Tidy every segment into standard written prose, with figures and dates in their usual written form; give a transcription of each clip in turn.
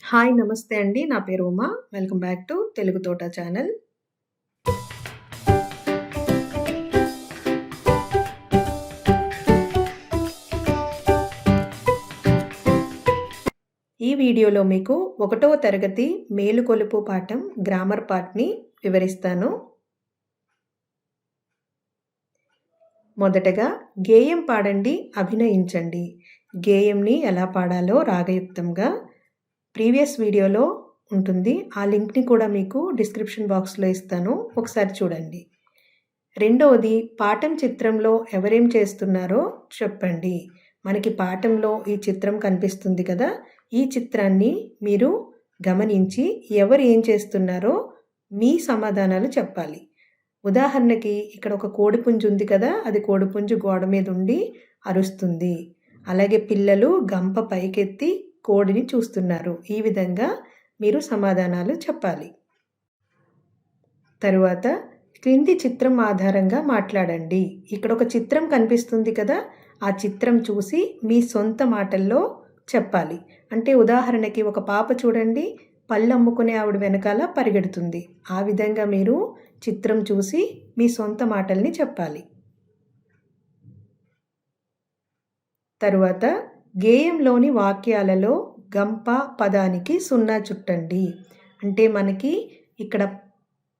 Hi నమస్తే అండి. నా పేరు Uma. Welcome back to Telugu తోట ఛానల్. ఈ వీడియోలో మీకు 1వ తరగతి మేలుకొలుపు పాఠం గ్రామర్ పార్ట్‌ని వివరిస్తాను. మొదటగా గేయం పాడండి, అభినయించండి. గేయంని ఎలా పాడాలో రాగయుక్తంగా ప్రీవియస్ వీడియోలో ఉంటుంది. ఆ లింక్‌ని కూడా మీకు డిస్క్రిప్షన్ బాక్స్‌లో ఇస్తాను. ఒకసారి చూడండి. రెండవది పాఠం చిత్రంలో ఎవరేం చేస్తున్నారో చెప్పండి. మనకి పాఠంలో ఈ చిత్రం కనిపిస్తుంది కదా! ఈ చిత్రాన్ని మీరు గమనించి ఎవరు ఏం చేస్తున్నారో మీ సమాధానాలు చెప్పాలి. ఉదాహరణకి ఇక్కడ ఒక కోడిపుంజు ఉంది కదా! అది కోడిపుంజు గోడ మీద ఉండి అరుస్తుంది. అలాగే పిల్లలు గంప పైకెత్తి కోడిని చూస్తున్నారు. ఈ విధంగా మీరు సమాధానాలు చెప్పాలి. తరువాత క్రింది చిత్రం ఆధారంగా మాట్లాడండి. ఇక్కడ ఒక చిత్రం కనిపిస్తుంది కదా! ఆ చిత్రం చూసి మీ సొంత మాటల్లో చెప్పాలి. అంటే ఉదాహరణకి ఒక పాప చూడండి, పళ్ళు అమ్ముకునే ఆవిడ వెనకాల పరిగెడుతుంది. ఆ విధంగా మీరు చిత్రం చూసి మీ సొంత మాటల్ని చెప్పాలి. తరువాత గేయంలోని వాక్యాలలో గంప పదానికి సున్నా చుట్టండి. అంటే మనకి ఇక్కడ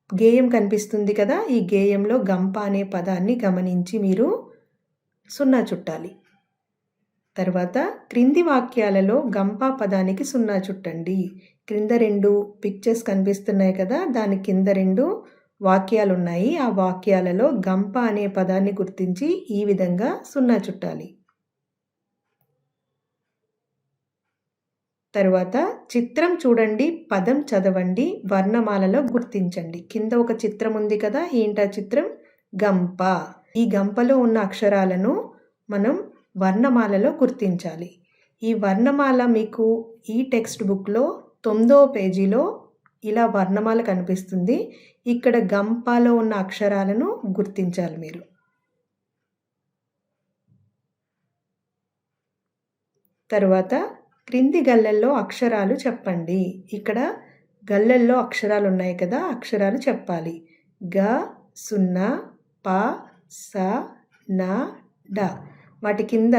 గేయం కనిపిస్తుంది కదా! ఈ గేయంలో గంప అనే పదాన్ని గమనించి మీరు సున్నా చుట్టాలి. తర్వాత క్రింది వాక్యాలలో గంప పదానికి సున్నా చుట్టండి. క్రింద 2 పిక్చర్స్ కనిపిస్తున్నాయి కదా! దాని కింద 2 వాక్యాలు ఉన్నాయి. ఆ వాక్యాలలో గంప అనే పదాన్ని గుర్తించి ఈ విధంగా సున్నా చుట్టాలి. తరువాత చిత్రం చూడండి, పదం చదవండి, వర్ణమాలలో గుర్తించండి. కింద ఒక చిత్రం ఉంది కదా! ఏంటా చిత్రం? గంప. ఈ గంపలో ఉన్న అక్షరాలను మనం వర్ణమాలలో గుర్తించాలి. ఈ వర్ణమాల మీకు ఈ టెక్స్ట్ బుక్‌లో 9వ పేజీలో ఇలా వర్ణమాల కనిపిస్తుంది. ఇక్కడ గంపలో ఉన్న అక్షరాలను గుర్తించాలి మీరు. తరువాత క్రింది గళ్ళల్లో అక్షరాలు చెప్పండి. ఇక్కడ గళ్ళల్లో అక్షరాలు ఉన్నాయి కదా! అక్షరాలు చెప్పాలి. గ, సున్నా, ప, స, న, డ. వాటి కింద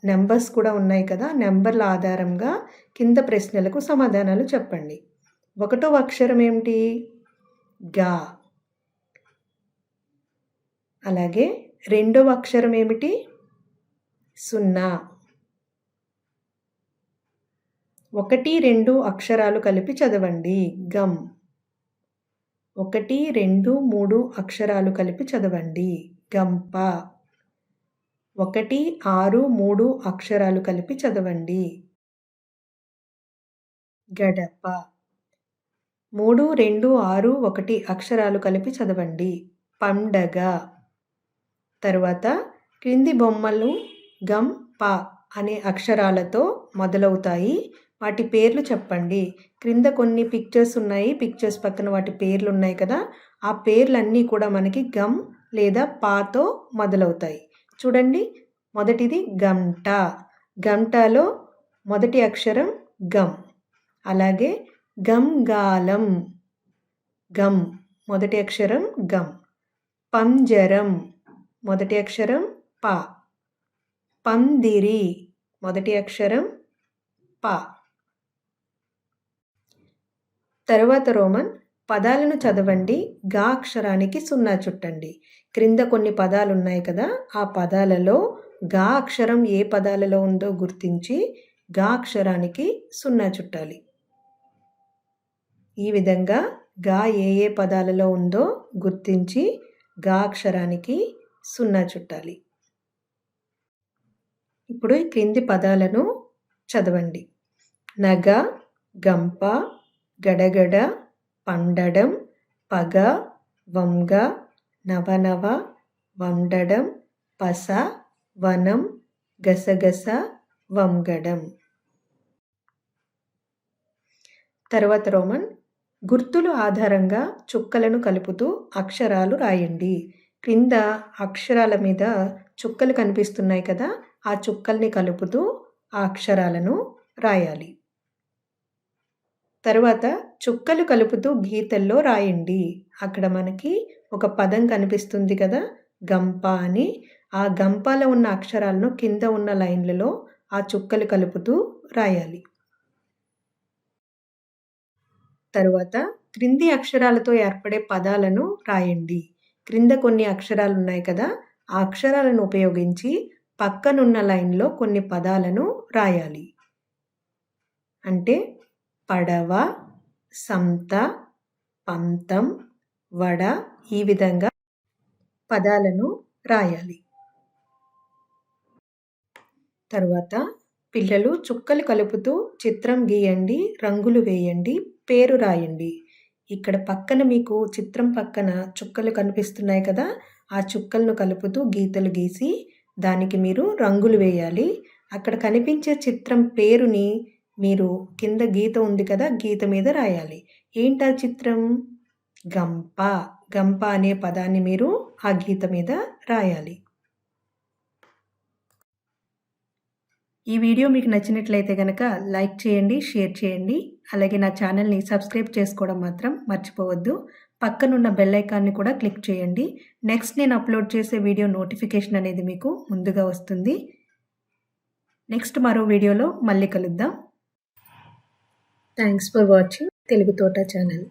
నెంబర్స్ కూడా ఉన్నాయి కదా! నెంబర్ల ఆధారంగా కింద ప్రశ్నలకు సమాధానాలు చెప్పండి. 1వ అక్షరం ఏమిటి? గ. అలాగే 2వ అక్షరం ఏమిటి? సున్నా. 1, 2 అక్షరాలు కలిపి చదవండి. గమ్. 1, 2, 3 అక్షరాలు కలిపి చదవండి. గంప. 1, 6, 3 అక్షరాలు కలిపి చదవండి. గడప. 3, 2, 6, 1 అక్షరాలు కలిపి చదవండి. పండగ. తరువాత క్రింది బొమ్మలు గం, ప అనే అక్షరాలతో మొదలవుతాయి. వాటి పేర్లు చెప్పండి. క్రింద కొన్ని పిక్చర్స్ ఉన్నాయి. పిక్చర్స్ పక్కన వాటి పేర్లు ఉన్నాయి కదా! ఆ పేర్లన్నీ కూడా మనకి గమ్ లేదా పాతో మొదలవుతాయి. చూడండి, మొదటిది గంట. గంటలో మొదటి అక్షరం గమ్. అలాగే గంగాలం. గమ్. మొదటి అక్షరం గమ్. పంజరం. మొదటి అక్షరం ప. పందిరి. మొదటి అక్షరం ప. తరువాత రోమన్ పదాలను చదవండి. గా అక్షరానికి సున్నా చుట్టండి. క్రింద కొన్ని పదాలు ఉన్నాయి కదా! ఆ పదాలలో గా అక్షరం ఏ పదాలలో ఉందో గుర్తించి గా అక్షరానికి సున్నా చుట్టాలి. ఈ విధంగా గా ఏ పదాలలో ఉందో గుర్తించి గా అక్షరానికి సున్నా చుట్టాలి. ఇప్పుడు ఈ క్రింది పదాలను చదవండి. నగ, గంప, గడగడ, పండడం, పగ, వంగ, నవనవ, వండడం, పస, వనం, గసగస, వంగడం. తర్వాత రోమన్ గుర్తులు ఆధారంగా చుక్కలను కలుపుతూ అక్షరాలు రాయండి. క్రింద అక్షరాల మీద చుక్కలు కనిపిస్తున్నాయి కదా! ఆ చుక్కల్ని కలుపుతూ ఆ అక్షరాలను రాయాలి. తరువాత చుక్కలు కలుపుతూ గీతల్లో రాయండి. అక్కడ మనకి ఒక పదం కనిపిస్తుంది కదా! గంప అని. ఆ గంపలో ఉన్న అక్షరాలను కింద ఉన్న లైన్‌లలో ఆ చుక్కలు కలుపుతూ రాయాలి. తరువాత క్రింది అక్షరాలతో ఏర్పడే పదాలను రాయండి. క్రింద కొన్ని అక్షరాలున్నాయి కదా! ఆ అక్షరాలను ఉపయోగించి పక్కనున్న లైన్‌లో కొన్ని పదాలను రాయాలి. అంటే పడవ, సంత, పంతం, వడ ఈ విధంగా పదాలను రాయాలి. తరువాత పిల్లలు చుక్కలు కలుపుతూ చిత్రం గీయండి, రంగులు వేయండి, పేరు రాయండి. ఇక్కడ పక్కన మీకు చిత్రం పక్కన చుక్కలు కనిపిస్తున్నాయి కదా! ఆ చుక్కలను కలుపుతూ గీతలు గీసి దానికి మీరు రంగులు వేయాలి. అక్కడ కనిపించే చిత్రం పేరుని మీరు కింద గీత ఉంది కదా! గీత మీద రాయాలి. ఏంటా చిత్రం? గంప. గంప అనే పదాన్ని మీరు ఆ గీత మీద రాయాలి. ఈ వీడియో మీకు నచ్చినట్లయితే గనక లైక్ చేయండి, షేర్ చేయండి. అలాగే నా ఛానల్‌ని సబ్స్క్రైబ్ చేసుకోవడం మాత్రం మర్చిపోవద్దు. పక్కనున్న బెల్ ఐకాన్‌ని కూడా క్లిక్ చేయండి. నెక్స్ట్ నేను అప్లోడ్ చేసే వీడియో నోటిఫికేషన్ అనేది మీకు ముందుగా వస్తుంది. నెక్స్ట్ మరో వీడియోలో మళ్ళీ కలుద్దాం. థాంక్స్ ఫర్ వాచింగ్ తెలుగు తోట ఛానల్.